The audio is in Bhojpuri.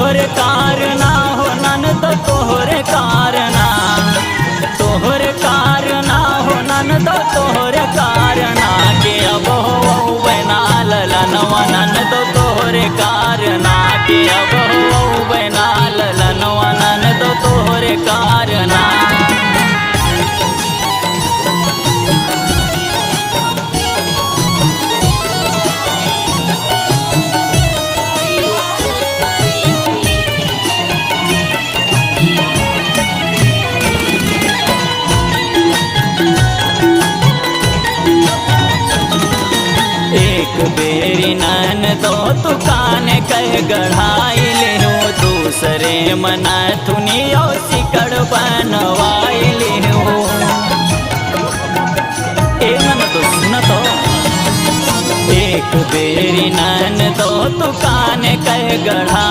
तोहरे कारना हो ननद तोहरे कारना, तोहरे कारना हो ननद तोहरे कारना के अब हो बना ललनवा ननद तोहरे कारना के अब हो बना ललनवा ननद तोहरे कारना। एक बेरी ननदो दुकान कह गढ़ाई ले हो, दूसरे मना थुनियो सिकड़ बनवाई ले हो। ए ननदो सुन तो, एक बेरी ननदो दुकान कह गढ़ा